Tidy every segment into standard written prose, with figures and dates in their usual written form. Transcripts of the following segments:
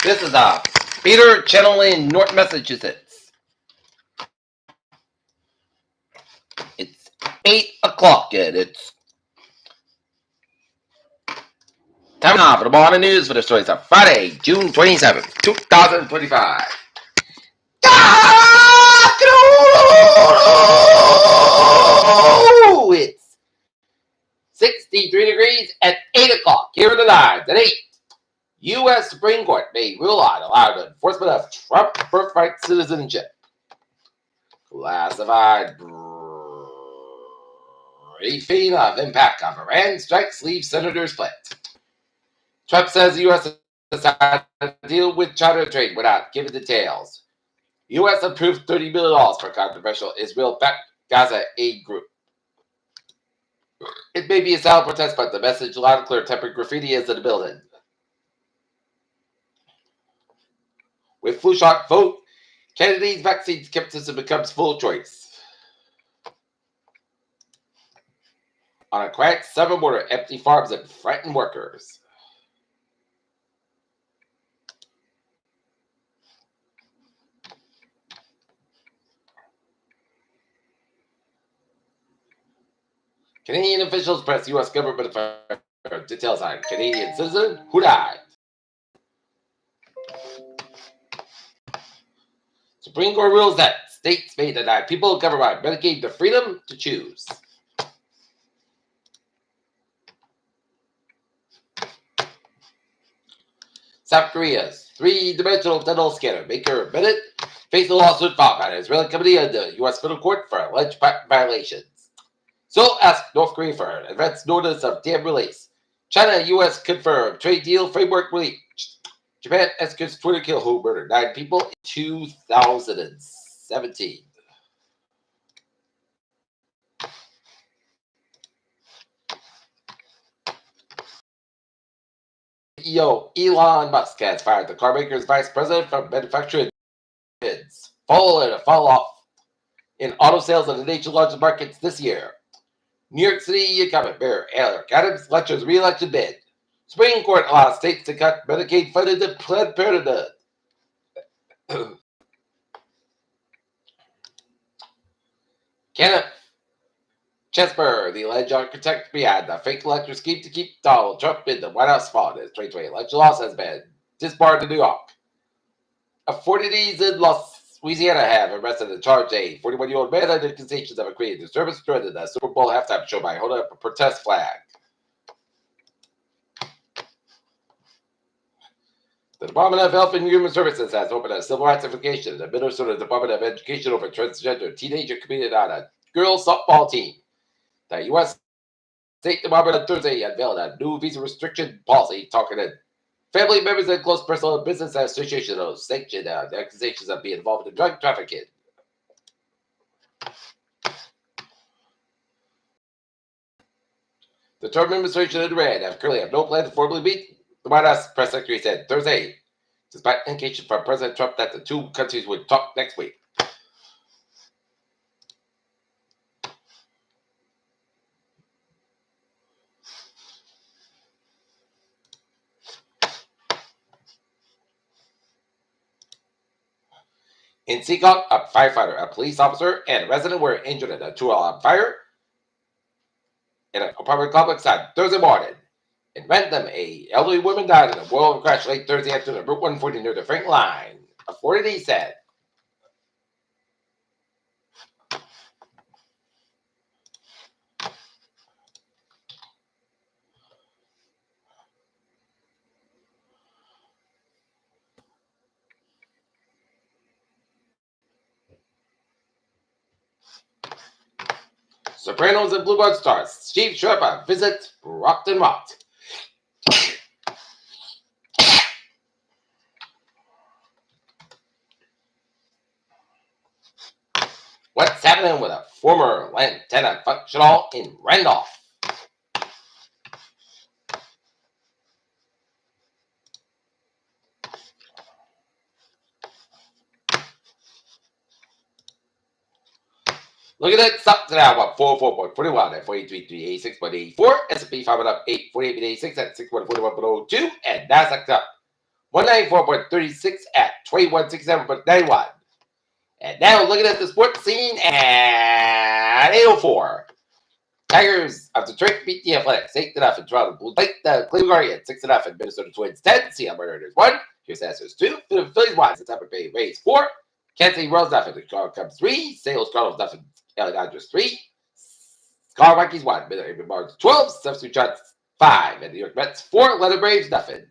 This is Peter Channel in North Massachusetts. It's 8 o'clock and it's time now for the morning news for the stories of Friday, June 27th, 2025. It's 63 degrees at 8 o'clock. Here are the lines at 8. U.S. Supreme Court may rule on allowed enforcement of Trump birthright citizenship. Classified briefing of impact of Iran strikes leaves senators split. Trump says the U.S. decided to deal with China trade without giving details. U.S. approved $30 billion for controversial Israel-backed Gaza aid group. It may be a silent protest, but the message loud and clear. Tempered graffiti is in the building. With flu shot vote, Kennedy's vaccine skepticism becomes full choice. On a quiet southern border, empty farms and frightened workers. Canadian officials press U.S. government for details on Canadian citizen who died. Supreme Court rules that states may deny people covered by Medicaid the freedom to choose. South Korea's three-dimensional dental scanner maker Bennett faced a lawsuit filed by an Israeli company in the U.S. federal court for alleged patent violations. Seoul asked North Korea for an advance notice of dam release. China and U.S. confirmed trade deal framework reached. Japan executes Twitter kill who murdered 9 people in 2017. CEO Elon Musk has fired the car maker's vice president from manufacturing bids, following a fall off in auto sales in the nation's largest markets this year. New York City incumbent Mayor Eric Adams lectures re-election bid. Supreme Court allows states to cut Medicaid funding to Planned Parenthood. Kenneth Chesper, the alleged architect behind the fake electoral scheme to keep Donald Trump in the White House following his 2020 election loss, has been disbarred in New York. Authorities in Louisiana have arrested and charged a 41-year-old man under accusations of a creative disturbance during the Super Bowl halftime show by holding up a protest flag. The Department of Health and Human Services has opened a civil rights investigation in the Minnesota Department of Education over transgender teenager committed on a girls softball team. The U.S. State Department on Thursday unveiled a new visa restriction policy targeted family members and close personal and business associations of sanctioned the accusations of being involved in drug trafficking. The Trump administration and Iran currently have no plan to formally meet, the White House press secretary said Thursday, despite indication from President Trump that the two countries would talk next week. In Seacock, a firefighter, a police officer, and a resident were injured in a 2-alarm fire in an apartment complex on Thursday morning. In Bentham, an elderly woman died in a whirlwind crash late Thursday afternoon on Route 140 near the Frank line, authorities said. Sopranos and Bluebird stars Steve Sherpa visit Rockton Mott. What's happening with a former lieutenant function hall in Randolph? Look at that, stock today about 44.41 at 43,386.84. S&P 500 up 848.86 at 6141.02, and Nasdaq up 194.36 at 2167.91. And now looking at the sports scene at 8:04. Tigers of Detroit beat the Athletics 8-0 in Toronto. Blue Lake, the Cleveland Guardians 6-0 in Minnesota Twins 10. Seattle Mariners 1. Houston Astros 2. The Phillies 1. The Tampa Bay Rays 4. Kansas City Royals 0. The Chicago Cubs 3. St. Louis Cardinals 0. LA Dodgers 3. Colorado Rockies 1. Minnesota Marlins 12. Substitute Giants 5. And the New York Mets 4. Atlanta Braves 0.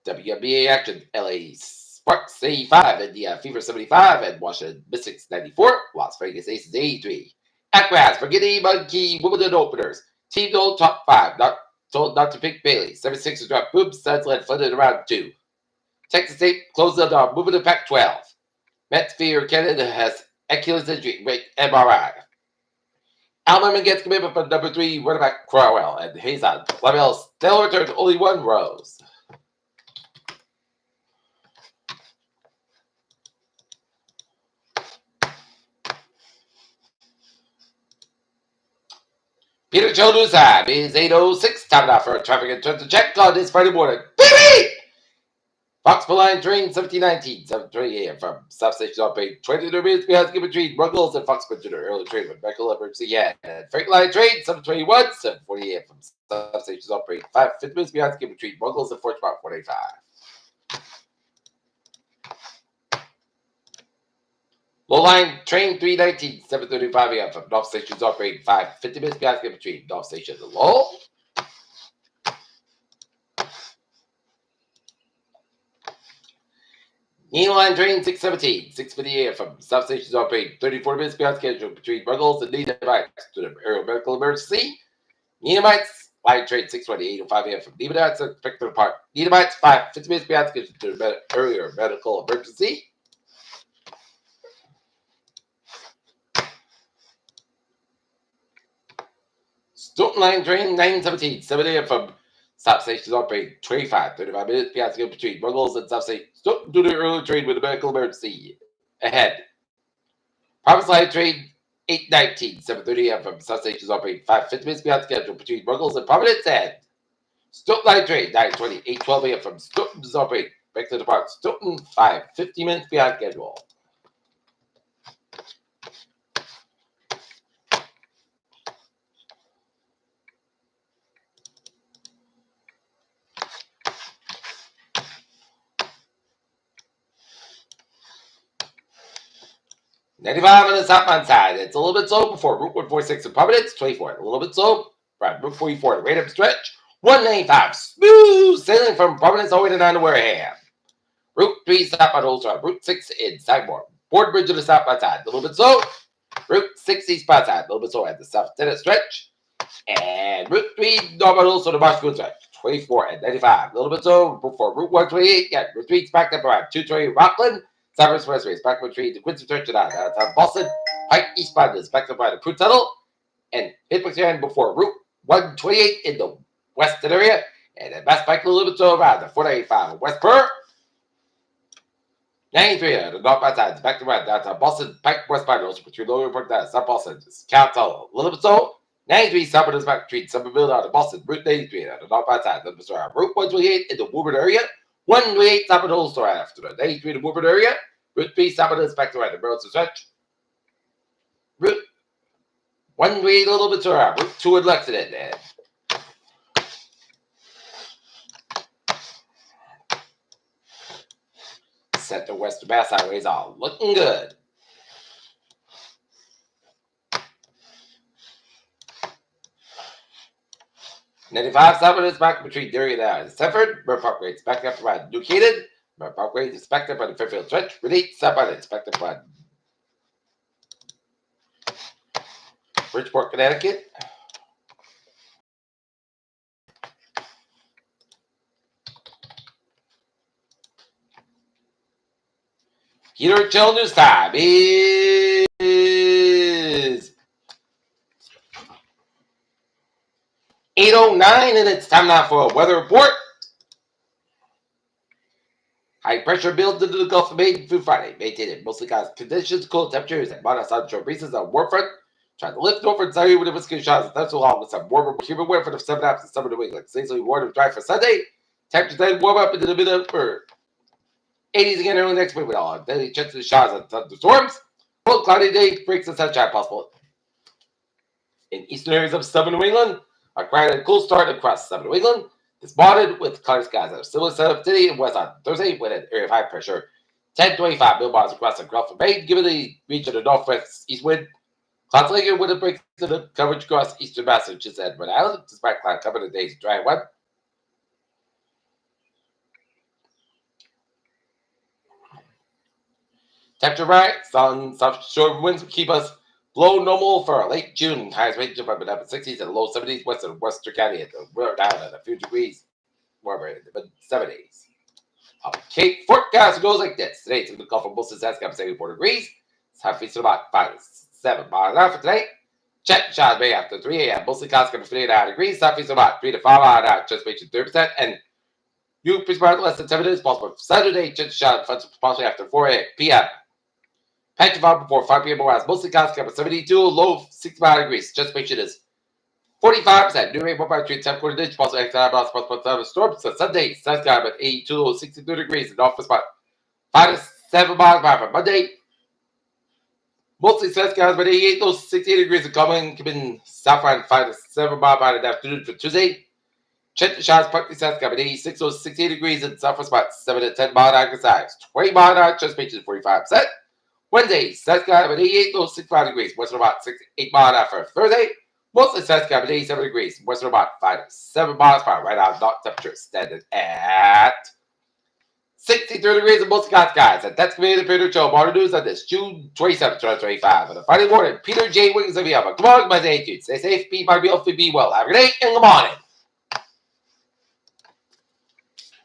WNBA action: LA Sparks 85 and the Fever 75 and Washington Mystics 94. Las Vegas Aces 83. Aquas Spaghetti Monkey Wimbledon openers. Team told top 5. Not told not to pick Bailey. 76ers dropped boobs. Suns led Flint in round 2. Texas State closed the door, moving to Pac-12. Mets fear Canada has Achilles injury. Wait, MRI. Alabama gets commitment from number 3 running back Crowell and Hazon. Lavelle still returned only 1 rose. Peter Jones' time is 8:06. Time now for a traffic and turn to check on this Friday morning. Baby! Foxville Line train 1719, 7:20 a.m. from South Station operating 20 minutes behind between Ruggles and Foxville Junior. Early train with medical emergency and Freight Line train 721, 7:40 a.m. from South Station operating 50 minutes behind between Ruggles and Fort Spot 185. Low line train 319, 7:35 a.m. from North Station's operating 50 minutes behind between North Station and Lowell. Needle line train 617, 6:50 a.m. from South Station's operating 34 minutes behind schedule between Ruggles and Needhamites to the Aerial Medical Emergency. Needhamites line train 620, 8:05 a.m. from Needhamites to Spectrum Park. Needhamites 50 minutes behind schedule to the Aerial Medical Emergency. Stoughton line train 917, 7 a.m. from South Station operating 35 minutes behind schedule between Ruggles and South Station. Stoughton to the early train with a medical emergency ahead. Province line train 819, 7:30 a.m. from South Station operating 50 minutes behind schedule between Ruggles and Providence and Stoughton line train 920, 8:12 a.m. from Stoughton's operating back to the park. Stoughton 50 minutes behind schedule. $95 on the southbound side. It's a little bit slow before Route 146 in Providence. 24. A little bit slow. Right, Route 44 to random stretch. 195. Smooth sailing from Providence all the way down to Wareham. Route 3 southbound Old Route 6 in Sidemore. Board Bridge to the southbound side. A little bit slow. Route 6 eastbound side. A little bit slow at the south Tenant stretch. And Route 3 northbound Old to the Marshfield stretch. 24 and 95. A little bit slow before Route 128. Yeah, Route 3 is backed up around 220 Rockland. Southwest Expressway, Backwood Tree, the Quincy Church, downtown Boston, Pike Eastbound is backed up by the Crew Tunnel, and Pittsburgh before Route 128 in the western area, and then Mass Pike a little bit to around the 485 in West Burr. 93 on the northbound side is backed up downtown Boston, Pike westbound, also between Lower Park down South Boston, Count Tunnel, a little bit so. 93 southbound is back between Somerville out of Boston, Route 93 on the northbound side, Route 128 in the Woburn area. 128 southbound Old Store after the 93 in the Woburn area. Route 3 southbound is back to right, the Burroughs stretch. Route 128 a little bit to around. Route 2 in Lexington. And Center Western Mass highways all looking good. $95 southbound is back between Derry and Sanford. Burr Park rates back up around New Canaan. Burr Park rate is backed up on the Fairfield stretch. Route 8 southbound is backed up on Bridgeport, Connecticut. Peter Chill News time is 8:09, and it's time now for a weather report. High pressure builds into the Gulf of Maine through Friday. Maintained mostly cloudy conditions, cool temperatures, and modest onshore breezes on warm front. Trying to lift over and sunny with a mosquito shots. That's along with some warmer, humid weather for the 7 hours of summer to week. Like seasonally warm and dry for Sunday. Temperatures then warm up into the middle for 80s again early next week with all daily chances of showers and thunderstorms. Cold, cloudy day, breaks of sunshine possible. In eastern areas of southern New England, a quiet and cool start across southern New England. It's spotted with cloudy skies that are similar setup today and west on Thursday with an area of high pressure. 1025 millibars across the Gulf of Maine, given the region of northwest east wind. Clouds later with a break to the coverage across eastern Massachusetts and Rhode Island, despite cloud cover the day's dry and wet. Temperature rise on south shore winds will keep us below normal for late June. Highs range of up in the 60s and low 70s west of Western County at the we're down at a few degrees warmer in the mid 70s. Cape forecast goes like this. Today it's going to call for most of Saskatchewan 74 degrees. It's high feet about 5 to 7 miles an hour for today. Check shot May after 3 a.m. Mostly clouds going to 59 degrees. High feet about 3 to 5 miles an hour. Just making 30%. And you pretty much less than 7 minutes possible. Saturday, check shot possibly after 4 p.m. Patch of before 5 p.m. hours. Mostly clouds coming 72, low 65 degrees. Just make sure it is 45%. New rain by 3 10 quarter inch. Possible extra miles plus storm. So Sunday, sun's got about 82, low 62 degrees. And office about 5 to 7 miles per hour. Monday, mostly sun's got about 88, low 68 degrees. And coming in south around 5 to 7 miles per hour in the afternoon for Tuesday. Check the shots, partly sun's got about 86, low 68 degrees. And southwest about 7 to 10 miles per hour. 20 miles per hour. Just make sure 45%. Wednesday, sun's got about 88, low 65 degrees. Western about 6 to 8 miles an hour. Thursday, mostly sun's got about 87 degrees. Western about 5 to 7 miles per hour. Right now, not temperature standing at 63 degrees and mostly got skies. And that's going to be the Peter Show. More news on this June 27th, 2025. And a Friday morning, Peter J. Wiggins of Yama. Come on, my day, dude. Stay safe, be healthy, be well. Have a good day and good morning.